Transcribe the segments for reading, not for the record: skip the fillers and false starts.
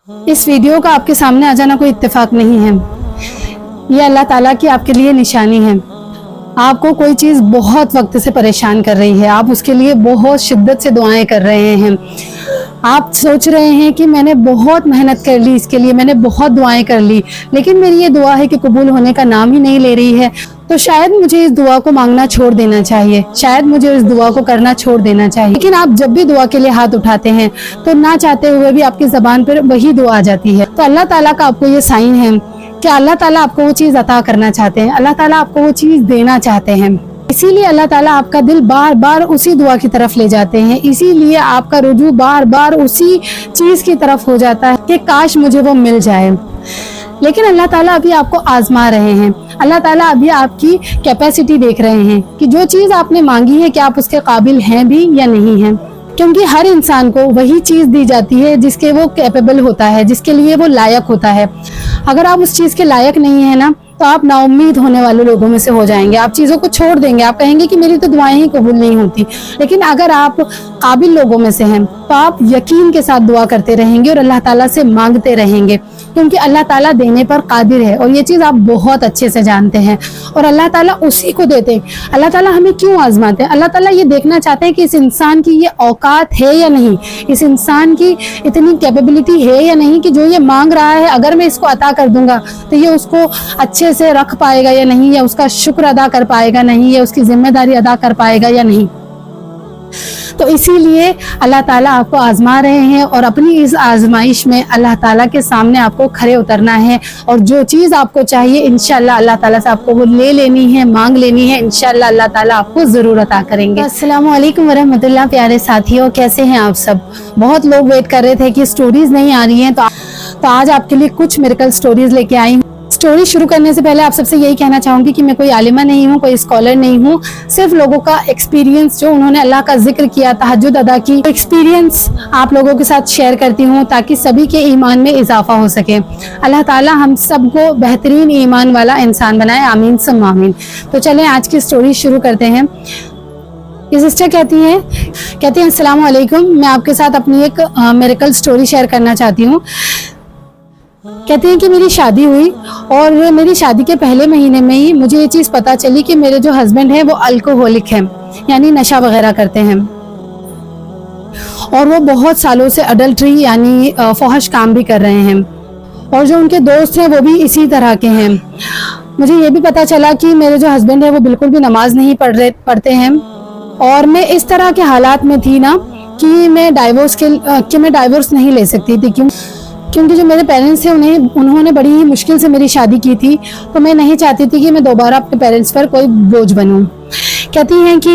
اس video کا آپ کے سامنے آ جانا کوئی اتفاق نہیں ہے، یہ اللہ تعالیٰ کی آپ کے لیے نشانی ہے۔ آپ کو کوئی چیز بہت وقت سے پریشان کر رہی ہے، آپ اس کے لیے بہت شدت سے دعائیں کر رہے ہیں، آپ سوچ رہے ہیں کہ میں نے بہت محنت کر لی، اس کے لیے میں نے بہت دعائیں کر لی، لیکن میری یہ دعا ہے کہ قبول ہونے کا نام ہی نہیں لے رہی ہے، تو شاید مجھے اس دعا کو مانگنا چھوڑ دینا چاہیے، شاید مجھے اس دعا کو کرنا چھوڑ دینا چاہیے۔ لیکن آپ جب بھی دعا کے لیے ہاتھ اٹھاتے ہیں تو نہ چاہتے ہوئے بھی آپ کی زبان پر وہی دعا آ جاتی ہے، تو اللہ تعالیٰ کا آپ کو یہ سائن ہے کہ اللہ تعالیٰ آپ کو وہ چیز عطا کرنا چاہتے ہیں، اللہ تعالیٰ آپ کو وہ چیز دینا چاہتے ہیں، اسی لیے اللہ تعالیٰ آپ کا دل بار بار اسی دعا کی طرف لے جاتے ہیں، اسی لیے آپ کا رجوع بار بار اسی چیز کی طرف ہو جاتا ہے کہ کاش مجھے وہ مل جائے۔ لیکن اللہ تعالیٰ ابھی آپ کو آزما رہے ہیں، اللہ تعالیٰ ابھی آپ کی کیپیسٹی دیکھ رہے ہیں کہ جو چیز آپ نے مانگی ہے کہ آپ اس کے قابل ہیں بھی یا نہیں ہیں، کیونکہ ہر انسان کو وہی چیز دی جاتی ہے جس کے وہ کیپیبل ہوتا ہے، جس کے لیے وہ لائق ہوتا ہے۔ اگر آپ اس چیز کے لائق نہیں ہیں نا تو آپ نا امید ہونے والے لوگوں میں سے ہو جائیں گے، آپ چیزوں کو چھوڑ دیں گے، آپ کہیں گے کہ میری تو دعائیں ہی قبول نہیں ہوتی۔ لیکن اگر آپ قابل لوگوں میں سے ہیں تو آپ یقین کے ساتھ دعا کرتے رہیں گے اور اللہ تعالیٰ سے مانگتے رہیں گے، کیونکہ اللہ تعالیٰ دینے پر قادر ہے اور یہ چیز آپ بہت اچھے سے جانتے ہیں، اور اللہ تعالیٰ اسی کو دیتے ہیں۔ اللہ تعالیٰ ہمیں کیوں آزماتے ہیں؟ اللہ تعالیٰ یہ دیکھنا چاہتے ہیں کہ اس انسان کی یہ اوقات ہے یا نہیں، اس انسان کی اتنی کیپیبلٹی ہے یا نہیں کہ جو یہ مانگ رہا ہے اگر میں اس کو عطا کر دوں گا تو یہ اس کو اچھے سے رکھ پائے گا یا نہیں، یا اس کا شکر ادا کر پائے گا نہیں، یا اس کی ذمہ داری ادا کر پائے گا یا نہیں۔ تو اسی لیے اللہ تعالیٰ آپ کو آزما رہے ہیں، اور اپنی اس آزمائش میں اللہ تعالیٰ کے سامنے آپ کو کھڑے اترنا ہے، اور جو چیز آپ کو چاہیے انشاءاللہ اللہ تعالیٰ سے آپ کو وہ لے لینی ہے، مانگ لینی ہے، انشاءاللہ اللہ تعالیٰ آپ کو ضرور عطا کریں گے۔ السلام علیکم ورحمۃ اللہ، پیارے ساتھیوں، کیسے ہیں آپ سب؟ بہت لوگ ویٹ کر رہے تھے کہ سٹوریز نہیں آ رہی ہیں، تو آج آپ کے لیے کچھ میریکل سٹوریز لے کے آئی ہوں۔ سٹوری شروع کرنے سے پہلے آپ سب سے یہی کہنا چاہوں گی کہ میں کوئی عالمہ نہیں ہوں، کوئی اسکالر نہیں ہوں، صرف لوگوں کا ایکسپیرینس جو انہوں نے اللہ کا ذکر کیا، تہجد ادا کی، ایکسپیرینس آپ لوگوں کے ساتھ شیئر کرتی ہوں تاکہ سبھی کے ایمان میں اضافہ ہو سکے۔ اللہ تعالیٰ ہم سب کو بہترین ایمان والا انسان بنائے، آمین ثم آمین۔ تو چلیں آج کی سٹوری شروع کرتے ہیں۔ یہ سسٹر کہتی ہیں السلام علیکم، میں آپ کے ساتھ اپنی ایک میریکل سٹوری شیئر کرنا چاہتی ہوں۔ کہتے ہیں کہ میری شادی ہوئی، اور میری شادی کے پہلے مہینے میں ہی مجھے یہ چیز پتا چلی کہ میرے جو ہسبینڈ ہیں وہ الکوہولک ہیں، یعنی نشہ وغیرہ کرتے ہیں، اور وہ بہت سالوں سے اڈلٹری یعنی فحش کام بھی کر رہے ہیں، اور جو ان کے دوست ہیں وہ بھی اسی طرح کے ہیں۔ مجھے یہ بھی پتا چلا کہ میرے جو ہسبینڈ ہیں وہ بالکل بھی نماز نہیں پڑھتے ہیں، اور میں اس طرح کے حالات میں تھی نا کہ میں ڈائیورس نہیں لے سکتی تھی، کیونکہ جو میرے پیرنٹس ہیں انہوں نے بڑی ہی مشکل سے میری شادی کی تھی، تو میں نہیں چاہتی تھی کہ میں دوبارہ اپنے پیرنٹس پر کوئی بوجھ بنوں۔ کہتی ہیں کہ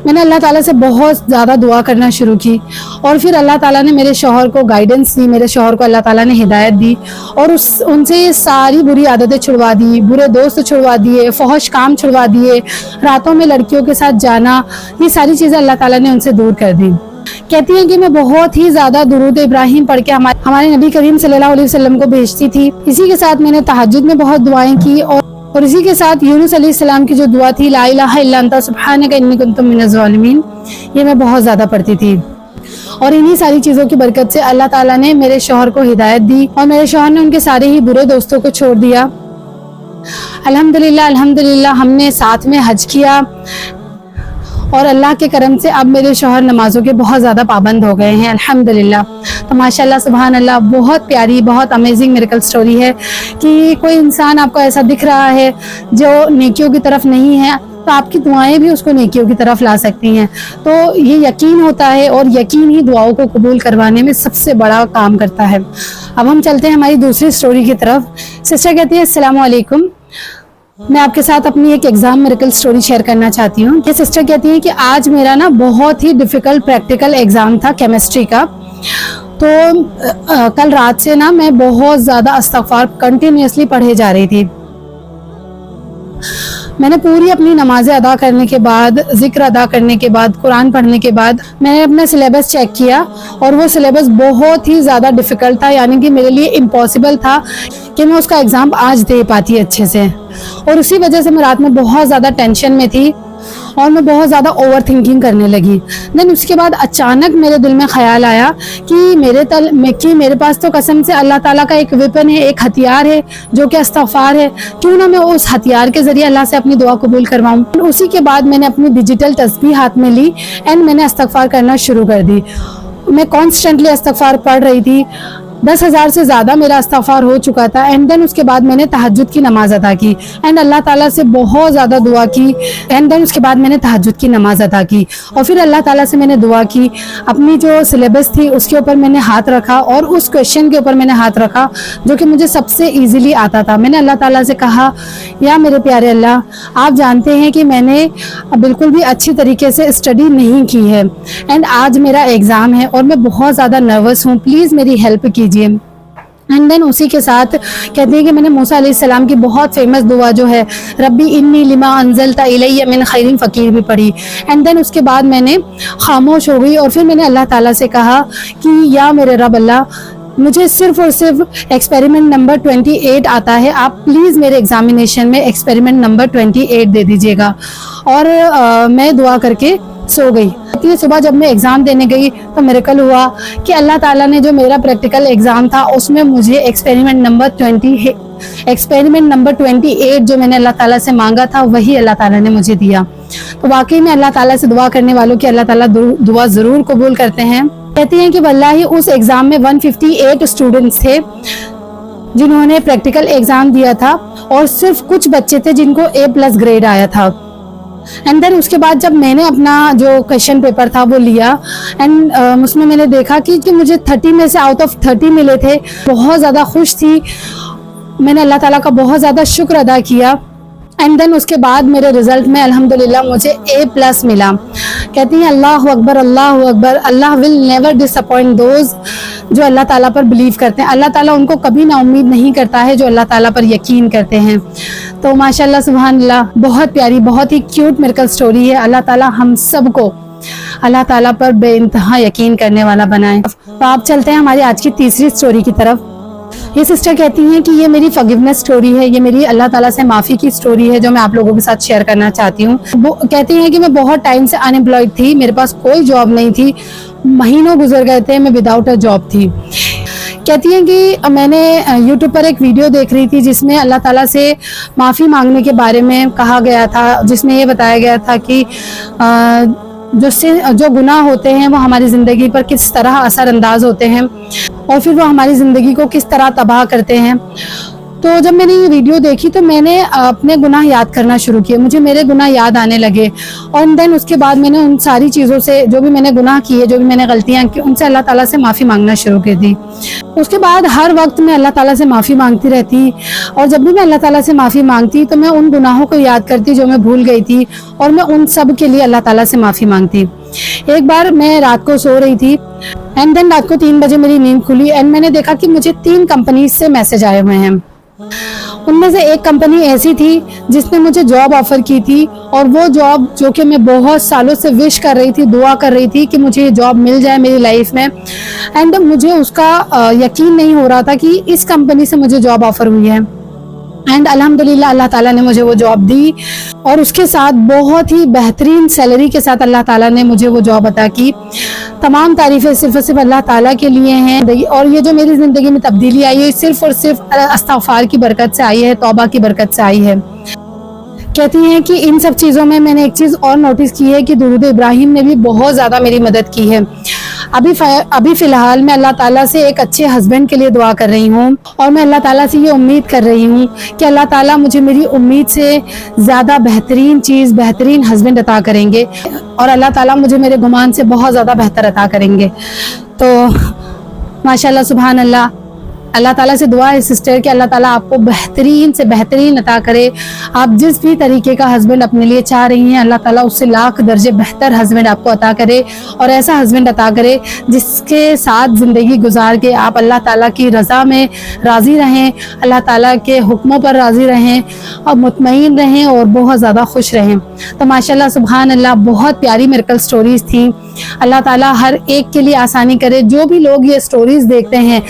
میں نے اللہ تعالیٰ سے بہت زیادہ دعا کرنا شروع کی، اور پھر اللہ تعالیٰ نے میرے شوہر کو گائیڈنس دی، میرے شوہر کو اللہ تعالیٰ نے ہدایت دی، اور ان سے یہ ساری بری عادتیں چھڑوا دی، برے دوست چھڑوا دیے، فحش کام چھڑوا دیے، راتوں میں لڑکیوں کے ساتھ جانا، یہ ساری چیزیں اللہ تعالیٰ نے ان سے دور کر دی۔ کہتی ہیں کہ میں بہت ہی زیادہ درود ابراہیم پڑھ کے ہمارے نبی کریم صلی اللہ علیہ وسلم کو بھیجتی تھی، اسی کے ساتھ میں نے تہجد میں بہت دعائیں کی، اور اسی کے ساتھ یونس علیہ السلام کی جو دعا تھی لا الہ الا انت سبحانک انی کنت من الظالمین، یہ میں بہت زیادہ پڑھتی تھی، اور انہی ساری چیزوں کی برکت سے اللہ تعالیٰ نے میرے شوہر کو ہدایت دی، اور میرے شوہر نے ان کے سارے ہی برے دوستوں کو چھوڑ دیا۔ الحمدللہ ہم نے ساتھ میں حج کیا، اور اللہ کے کرم سے اب میرے شوہر نمازوں کے بہت زیادہ پابند ہو گئے ہیں، الحمدللہ۔ تو ماشاءاللہ سبحان اللہ، بہت پیاری، بہت امیزنگ میریکل سٹوری ہے کہ کوئی انسان آپ کو ایسا دکھ رہا ہے جو نیکیوں کی طرف نہیں ہے، تو آپ کی دعائیں بھی اس کو نیکیوں کی طرف لا سکتی ہیں۔ تو یہ یقین ہوتا ہے، اور یقین ہی دعاؤں کو قبول کروانے میں سب سے بڑا کام کرتا ہے۔ اب ہم چلتے ہیں ہماری دوسری سٹوری کی طرف۔ سسٹر کہتی ہے السلام علیکم، میں آپ کے ساتھ اپنی ایک ایگزام میریکل سٹوری شیئر کرنا چاہتی ہوں۔ یہ سسٹر کہتی ہیں کہ آج میرا نا بہت ہی ڈیفیکلٹ پریکٹیکل ایگزام تھا کیمسٹری کا، تو کل رات سے نا میں بہت زیادہ استغفار کنٹینیوسلی پڑھے جا رہی تھی۔ میں نے پوری اپنی نمازیں ادا کرنے کے بعد، ذکر ادا کرنے کے بعد، قرآن پڑھنے کے بعد میں نے اپنا سلیبس چیک کیا، اور وہ سلیبس بہت ہی زیادہ ڈیفیکلٹ تھا، یعنی کہ میرے لیے امپاسبل تھا کہ میں اس کا ایگزام آج دے پاتی اچھے سے، اور اسی وجہ سے میں رات میں بہت زیادہ ٹینشن میں تھی، اور میں بہت زیادہ اوور تھنکنگ کرنے لگی. دین اس کے بعد اچانک میرے دل میں خیال آیا کہ میرے پاس تو قسم سے اللہ تعالیٰ کا ایک ویپن ہے, ایک ہتھیار ہے جو کہ استغفار ہے, کیوں نہ میں اس ہتھیار کے ذریعے اللہ سے اپنی دعا قبول کرواؤں. اسی کے بعد میں نے اپنی ڈیجیٹل تسبیح ہاتھ میں لی اینڈ میں نے استغفار کرنا شروع کر دی. میں کانسٹنٹلی استغفار پڑھ رہی تھی. 10,000 سے زیادہ میرا استغفار ہو چکا تھا. اینڈ دین اس کے بعد میں نے تہجد کی نماز ادا کی اینڈ اللہ تعالیٰ سے بہت زیادہ دعا کی. اینڈ دین اس کے بعد میں نے تہجد کی نماز ادا کی اور پھر اللہ تعالیٰ سے میں نے دعا کی. اپنی جو سلیبس تھی اس کے اوپر میں نے ہاتھ رکھا اور اس کویشچن کے اوپر میں نے ہاتھ رکھا جو کہ مجھے سب سے ایزیلی آتا تھا. میں نے اللہ تعالیٰ سے کہا, یا میرے پیارے اللہ, آپ جانتے ہیں کہ میں نے بالکل بھی اچھی طریقے سے اسٹڈی نہیں کی ہے اینڈ آج میرا ایگزام ہے اور میں بہت زیادہ نروس ہوں, پلیز میری ہیلپ کیجیے. اینڈ دین اسی کے ساتھ کہتے ہیں کہ میں نے موسیٰ علیہ السلام کی بہت فیمس دعا جو ہے ربی انی لما انزلت الی من خیر فقیر بھی پڑھی. اینڈ دین اس کے بعد میں نے خاموش ہو گئی اور پھر میں نے اللہ تعالیٰ سے کہا کہ یا میرے رب اللہ, مجھے صرف اور صرف ایکسپیریمنٹ نمبر 28 آتا ہے, آپ پلیز میرے ایگزامینیشن میں ایکسپیریمنٹ نمبر 28 دے دیجیے گا. اور میں دعا کر کے سو گئی. صبح جب میں ایگزام دینے گئی تو میریکل ہوا کہ اللہ تعالیٰ نے جو میرا پریکٹیکل ایگزام تھا اس میں مجھے ایکسپیریمنٹ نمبر 28 جو میں نے اللہ تعالیٰ سے مانگا تھا وہی اللہ تعالیٰ نے مجھے دیا. تو واقعی میں اللہ تعالیٰ سے دعا کرنے والوں کی اللہ تعالیٰ دعا ضرور قبول کرتے ہیں. کہتی ہیں کہ واللہ اس ایگزام میں 158 اسٹوڈنٹس تھے جنہوں نے پریکٹیکل ایگزام دیا تھا اور صرف کچھ بچے تھے جن کو A+ گریڈ آیا تھا. اینڈ دین اس کے بعد جب میں نے اپنا جو کویشچن پیپر تھا وہ لیا اینڈ اس میں میں نے دیکھا کہ مجھے 30 میں سے آؤٹ آف 30 ملے تھے. بہت زیادہ خوش تھی. میں نے اللہ تعالیٰ کا بہت زیادہ شکر ادا کیا. اینڈ دین اس کے بعد میرے رزلٹ میں الحمدللہ مجھے A+ ملا. کہتی ہیں اللہ اکبر, اللہ اکبر, Allah will never disappoint those جو اللہ تعالیٰ پر بلیو کرتے ہیں. اللہ تعالیٰ ان کو کبھی نا امید نہیں کرتا ہے جو اللہ تعالیٰ پر یقین کرتے ہیں. تو ماشاءاللہ سبحان اللہ, بہت پیاری, بہت ہی کیوٹ میریکل سٹوری ہے. اللہ تعالیٰ ہم سب کو اللہ تعالیٰ پر بے انتہا یقین کرنے والا بنائے. تو آپ چلتے ہیں ہماری آج کی تیسری سٹوری کی طرف. یہ سسٹر کہتی ہیں کہ یہ میری فگیونیس سٹوری ہے, یہ میری اللہ تعالیٰ سے معافی کی سٹوری ہے جو میں آپ لوگوں کے ساتھ شیئر کرنا چاہتی ہوں. وہ کہتی ہیں کہ میں بہت ٹائم سے انامپلائڈ تھی, میرے پاس کوئی جاب نہیں تھی, مہینوں گزر گئے تھے, میں وداؤٹ اے جاب تھی. کہتی ہیں کہ میں نے یوٹیوب پر ایک ویڈیو دیکھ رہی تھی جس میں اللہ تعالیٰ سے معافی مانگنے کے بارے میں کہا گیا تھا, جس میں یہ بتایا گیا تھا کہ جو گناہ ہوتے ہیں وہ ہماری زندگی پر کس طرح اثر انداز ہوتے ہیں اور پھر وہ ہماری زندگی کو کس طرح تباہ کرتے ہیں. تو جب میں نے یہ ویڈیو دیکھی تو میں نے اپنے گناہ یاد کرنا شروع کیے, مجھے میرے گناہ یاد آنے لگے. اور دین اس کے بعد میں نے ان ساری چیزوں سے, جو بھی میں نے گناہ کیے, جو بھی میں نے غلطیاں کی, ان سے اللہ تعالیٰ سے معافی مانگنا شروع کر دی. اس کے بعد ہر وقت میں اللہ تعالیٰ سے معافی مانگتی رہتی اور جب بھی میں اللہ تعالیٰ سے معافی مانگتی تو میں ان گناہوں کو یاد کرتی جو میں بھول گئی تھی اور میں ان سب کے لیے اللہ تعالیٰ سے معافی مانگتی. ایک بار میں رات کو سو رہی تھی اینڈ دین رات کو 3 بجے میری نیند کھلی اینڈ میں نے دیکھا کہ مجھے 3 کمپنیز سے میسج آئے ہوئے ہیں. ان میں سے ایک کمپنی ایسی تھی جس نے مجھے جاب آفر کی تھی اور وہ جاب جو کہ میں بہت سالوں سے وش کر رہی تھی, دعا کر رہی تھی کہ مجھے یہ جاب مل جائے میری لائف میں. اینڈ مجھے اس کا یقین نہیں ہو رہا تھا کہ اس کمپنی سے مجھے جاب آفر ہوئی ہے. اینڈ الحمدللہ اللہ تعالیٰ نے مجھے وہ جاب دی اور اس کے ساتھ بہت ہی بہترین سیلری کے ساتھ اللہ تعالیٰ نے مجھے وہ جاب عطا کی. تمام تعریفیں صرف اور صرف اللہ تعالیٰ کے لیے ہیں. اور یہ جو میری زندگی میں تبدیلی آئی ہے صرف اور صرف استغفار کی برکت سے آئی ہے, توبہ کی برکت سے آئی ہے. کہتی ہیں کہ ان سب چیزوں میں نے ایک چیز اور نوٹس کی ہے کہ درود ابراہیم نے بھی بہت زیادہ میری مدد کی ہے. ابھی فی الحال میں اللہ تعالیٰ سے ایک اچھے ہسبینڈ کے لیے دعا کر رہی ہوں اور میں اللہ تعالیٰ سے یہ امید کر رہی ہوں کہ اللہ تعالیٰ مجھے میری امید سے زیادہ بہترین چیز, بہترین ہسبینڈ عطا کریں گے اور اللہ تعالیٰ مجھے میرے گمان سے بہت زیادہ بہتر عطا کریں گے. تو ماشاءاللہ سبحان اللہ, اللہ تعالیٰ سے دعا ہے سسٹر کہ اللہ تعالیٰ آپ کو بہترین سے بہترین عطا کرے. آپ جس بھی طریقے کا ہسبینڈ اپنے لیے چاہ رہی ہیں اللہ تعالیٰ اس سے لاکھ درجے بہتر ہسبینڈ آپ کو عطا کرے اور ایسا ہسبینڈ عطا کرے جس کے ساتھ زندگی گزار کے آپ اللہ تعالیٰ کی رضا میں راضی رہیں, اللہ تعالیٰ کے حکموں پر راضی رہیں اور مطمئن رہیں اور بہت زیادہ خوش رہیں. تو ماشاءاللہ سبحان اللہ, بہت پیاری میریکل سٹوریز تھیں. اللہ تعالیٰ ہر ایک کے لیے آسانی کرے. جو بھی لوگ یہ سٹوریز دیکھتے ہیں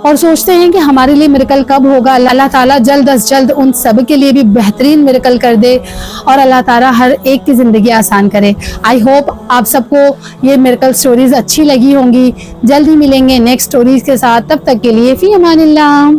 اور سوچتے ہیں کہ ہمارے لیے میریکل کب ہوگا. اللہ تعالیٰ جلد از جلد ان سب کے لیے بھی بہترین میریکل کر دے اور اللہ تعالیٰ ہر ایک کی زندگی آسان کرے. آئی ہوپ آپ سب کو یہ میریکل سٹوریز اچھی لگی ہوں گی. جلد ہی ملیں گے نیکسٹ سٹوریز کے ساتھ. تب تک کے لیے فی امان اللہ.